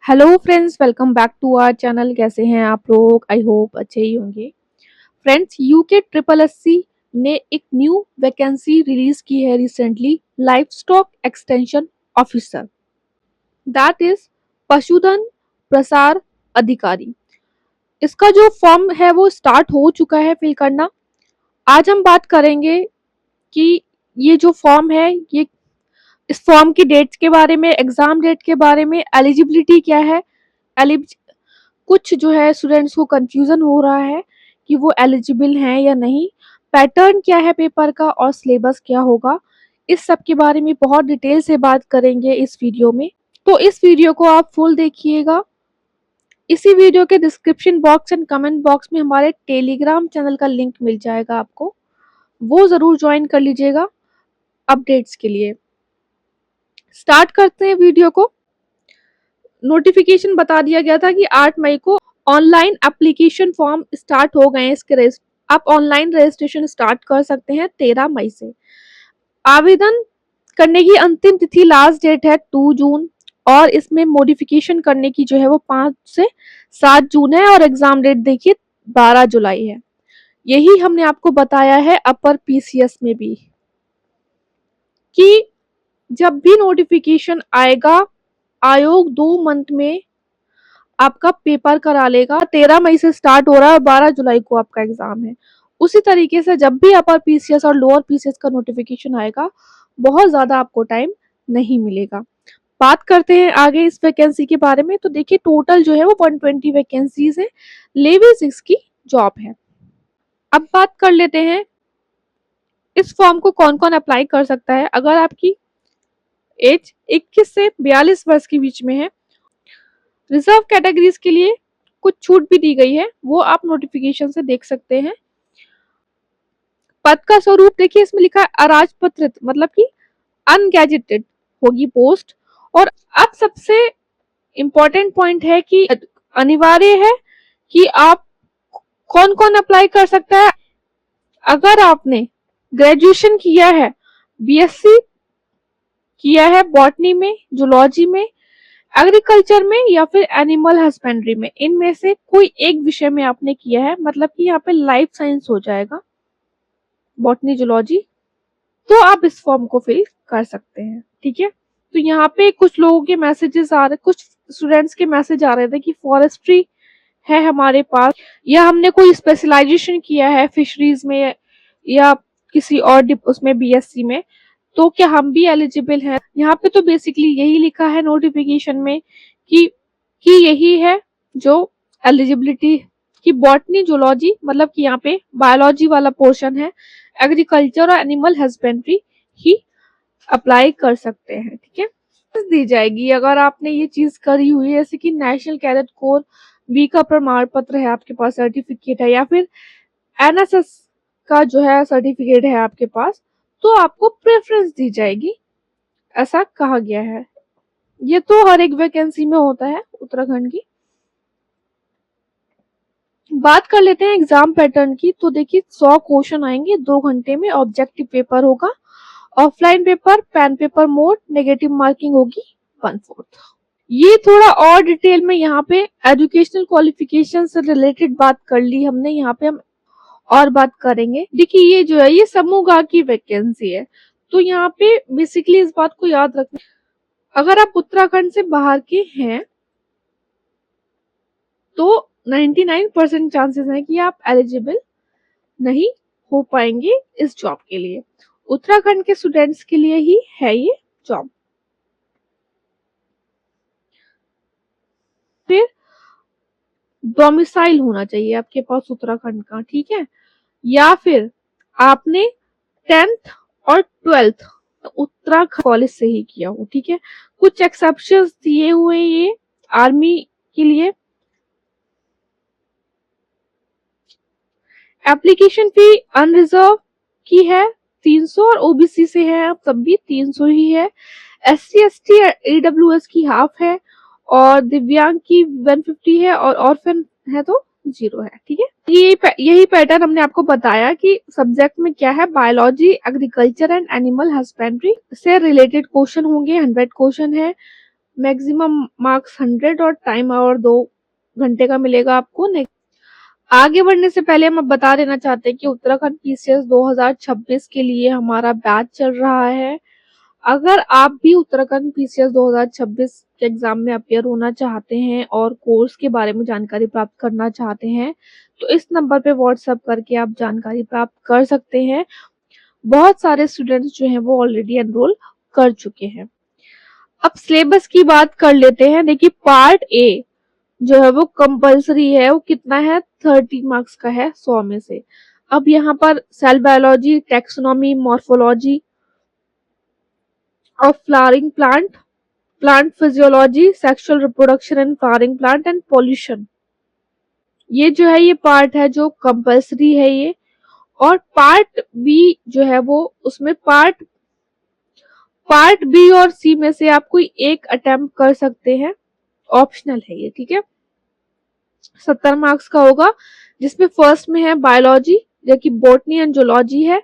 Hello friends, welcome back to our channel. कैसे हैं आप लोग? आई होप अच्छे ही होंगे। फ्रेंड्स, यूके ट्रिपल एससी ने एक न्यू वैकेंसी रिलीज की है recently, life stock extension officer, that is पशुधन प्रसार अधिकारी। इसका जो फॉर्म है वो स्टार्ट हो चुका है फिल करना। आज हम बात करेंगे कि ये जो फॉर्म है, ये इस फॉर्म की डेट्स के बारे में, एग्जाम डेट के बारे में, एलिजिबिलिटी क्या है। कुछ जो है स्टूडेंट्स को कंफ्यूजन हो रहा है कि वो एलिजिबल हैं या नहीं, पैटर्न क्या है पेपर का और सिलेबस क्या होगा। इस सब के बारे में बहुत डिटेल से बात करेंगे इस वीडियो में, तो इस वीडियो को आप फुल देखिएगा। इसी वीडियो के description box and comment box में हमारे टेलीग्राम चैनल का लिंक मिल जाएगा, आपको वो जरूर ज्वाइन कर लीजिएगा अपडेट्स के लिए। स्टार्ट करते हैं वीडियो को। नोटिफिकेशन बता दिया गया था कि 8 मई को ऑनलाइन एप्लीकेशन फॉर्म स्टार्ट हो गए हैं। इसके आप ऑनलाइन रजिस्ट्रेशन स्टार्ट कर सकते हैं 13 मई से। आवेदन करने की अंतिम तिथि लास्ट डेट है 2 जून और इसमें मॉडिफिकेशन करने की जो है वो 5 से 7 जून है और एग्जाम डेट देखिए 12 जुलाई है। यही हमने आपको बताया है अपर पीसीएस में भी कि जब भी नोटिफिकेशन आएगा, आयोग 2 मंथ में आपका पेपर करा लेगा। 13 मई से स्टार्ट हो रहा है और 12 जुलाई को आपका एग्जाम है। उसी तरीके से जब भी अपर पीसीएस और लोअर पीसीएस का नोटिफिकेशन आएगा, बहुत ज्यादा आपको टाइम नहीं मिलेगा। बात करते हैं आगे इस वैकेंसी के बारे में। तो देखिए, टोटल जो है वो 120 वैकेंसीज है, लेवल 6 की जॉब है। अब बात कर लेते हैं इस फॉर्म को कौन कौन अप्लाई कर सकता है। अगर आपकी एज 21 से 42 वर्ष के बीच में है, रिजर्व कैटेगरीज के लिए कुछ छूट भी दी गई है, वो आप नोटिफिकेशन से देख सकते हैं। पद का स्वरूप देखिए, इसमें लिखा है अराजपत्रित, मतलब कि अनगैजेटेड होगी पोस्ट। और अब सबसे इंपॉर्टेंट पॉइंट है कि अनिवार्य है कि आप कौन कौन अप्लाई कर सकता है। अगर आपने ग्रेजुएशन किया है, बीएससी किया है बॉटनी में, जूलॉजी में, एग्रीकल्चर में या फिर एनिमल हस्बेंड्री में, इनमें से कोई एक विषय में आपने किया है, मतलब कि यहाँ पे लाइफ साइंस हो जाएगा, बॉटनी जूलॉजी, तो आप इस फॉर्म को फिल कर सकते हैं। ठीक है, तो यहाँ पे कुछ लोगों के मैसेजेस आ रहे, कुछ स्टूडेंट्स के मैसेज आ रहे थे कि फॉरेस्ट्री है हमारे पास, या हमने कोई स्पेशलाइजेशन किया है फिशरीज में या किसी और उसमें बीएससी में, तो क्या हम भी एलिजिबल हैं। यहाँ पे तो बेसिकली यही लिखा है नोटिफिकेशन में कि यही है जो एलिजिबिलिटी की बॉटनी जूलॉजी, मतलब कि यहाँ पे बायोलॉजी वाला पोर्शन है, एग्रीकल्चर और एनिमल हस्बेंड्री ही अप्लाई कर सकते हैं। ठीक है, दी जाएगी अगर आपने ये चीज करी हुई है, जैसे कि नेशनल कैडेट कोर बी का प्रमाण पत्र है आपके पास, सर्टिफिकेट है, या फिर एनएसएस का जो है सर्टिफिकेट है आपके पास, तो आपको प्रेफरेंस दी जाएगी, ऐसा कहा गया है। ये तो हर एक वैकेंसी में होता है उत्तराखंड की। बात कर लेते हैं एग्जाम पैटर्न की। तो देखिए, 100 क्वेश्चन आएंगे 2 घंटे में, ऑब्जेक्टिव पेपर होगा, offline paper, pen paper mode, negative marking होगी 1/4। ये थोड़ा और डिटेल में यहाँ पे एजुकेशनल क्वालिफिकेशन से रिलेटेड बात कर ली हमने, यहाँ पे हम और बात करेंगे। देखिए, ये जो है ये समूह की वैकेंसी है, तो यहाँ पे बेसिकली इस बात को याद रखना, अगर आप उत्तराखंड से बाहर के हैं तो 99% चांसेस हैं कि आप एलिजिबल नहीं हो पाएंगे इस जॉब के लिए। उत्तराखंड के स्टूडेंट्स के लिए ही है ये जॉब। फिर डोमिसाइल होना चाहिए आपके पास उत्तराखंड का, ठीक है, या फिर आपने 10th और 12th उत्तराखंड कॉलेज से ही किया हो। ठीक है, कुछ एक्सेप्शंस दिए हुए ये आर्मी के लिए। एप्लीकेशन फी अनरिजर्व की है 300 और ओबीसी से है तब भी 300 ही है। एससी एसटी ईडब्ल्यूएस की हाफ है और दिव्यांग की 150 है और ऑर्फन है तो 0 है। ठीक है, यही पैटर्न हमने आपको बताया कि सब्जेक्ट में क्या है, biology, agriculture and animal husbandry से रिलेटेड क्वेश्चन होंगे, 100 क्वेश्चन है। मैक्सिमम मार्क्स 100 और टाइम और 2 घंटे का मिलेगा आपको। आगे बढ़ने से पहले हम अब बता देना चाहते हैं कि उत्तराखंड पीसीएस 2026 के लिए हमारा बैच चल रहा है। अगर आप भी उत्तराखंड पीसीएस 2026 के एग्जाम में अपियर होना चाहते हैं और कोर्स के बारे में जानकारी प्राप्त करना चाहते हैं तो इस नंबर पे व्हाट्सएप करके आप जानकारी प्राप्त कर सकते हैं। बहुत सारे स्टूडेंट्स जो हैं वो ऑलरेडी एनरोल कर चुके हैं। अब सिलेबस की बात कर लेते हैं। देखिए, पार्ट ए जो है वो कंपलसरी है, वो कितना है, 30 मार्क्स का है 100 में से। अब यहाँ पर cell biology, taxonomy, morphology of flowering plant, plant physiology, sexual reproduction and flowering plant and pollution, ये जो है ये पार्ट है जो कंपलसरी है ये। और पार्ट बी जो है वो उसमें पार्ट बी और सी में से आप कोई एक अटेम्प्ट कर सकते हैं, ऑप्शनल है ये, ठीक है। 70 मार्क्स का होगा, जिसमें फर्स्ट में है बायोलॉजी जो कि बॉटनी एंड जूलॉजी है।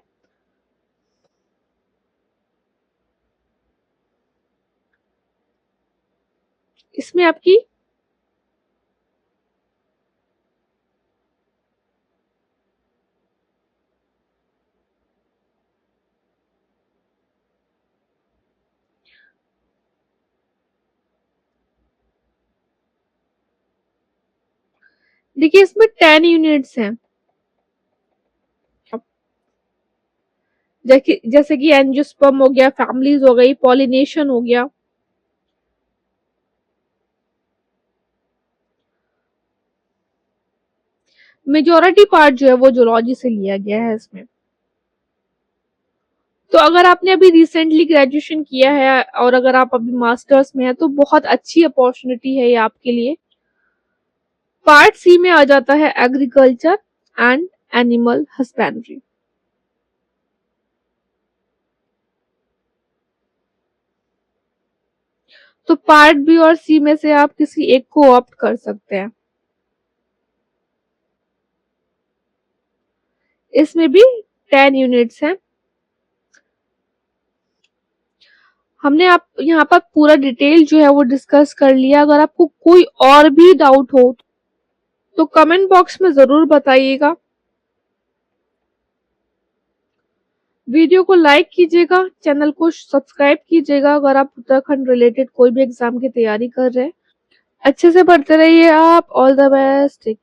इसमें आपकी देखिए इसमें 10 यूनिट्स हैं, जैसे कि एंजियोस्पर्म हो गया, फैमिलीज हो गई, पॉलिनेशन हो गया। मेजोरिटी पार्ट जो है वो जूलॉजी से लिया गया है इसमें। तो अगर आपने अभी रिसेंटली ग्रेजुएशन किया है और अगर आप अभी मास्टर्स में है तो बहुत अच्छी अपॉर्चुनिटी है ये आपके लिए। पार्ट सी में आ जाता है एग्रीकल्चर एंड एनिमल हस्बेंड्री। तो पार्ट बी और सी में से आप किसी एक को ऑप्ट कर सकते हैं। इसमें भी 10 यूनिट्स हैं। हमने आप यहाँ पर पूरा डिटेल जो है वो डिस्कस कर लिया। अगर आपको कोई और भी डाउट हो तो कमेंट बॉक्स में जरूर बताइएगा। वीडियो को लाइक कीजिएगा, चैनल को सब्सक्राइब कीजिएगा अगर आप उत्तराखंड रिलेटेड कोई भी एग्जाम की तैयारी कर रहे हैं। अच्छे से पढ़ते रहिए आप। All the best.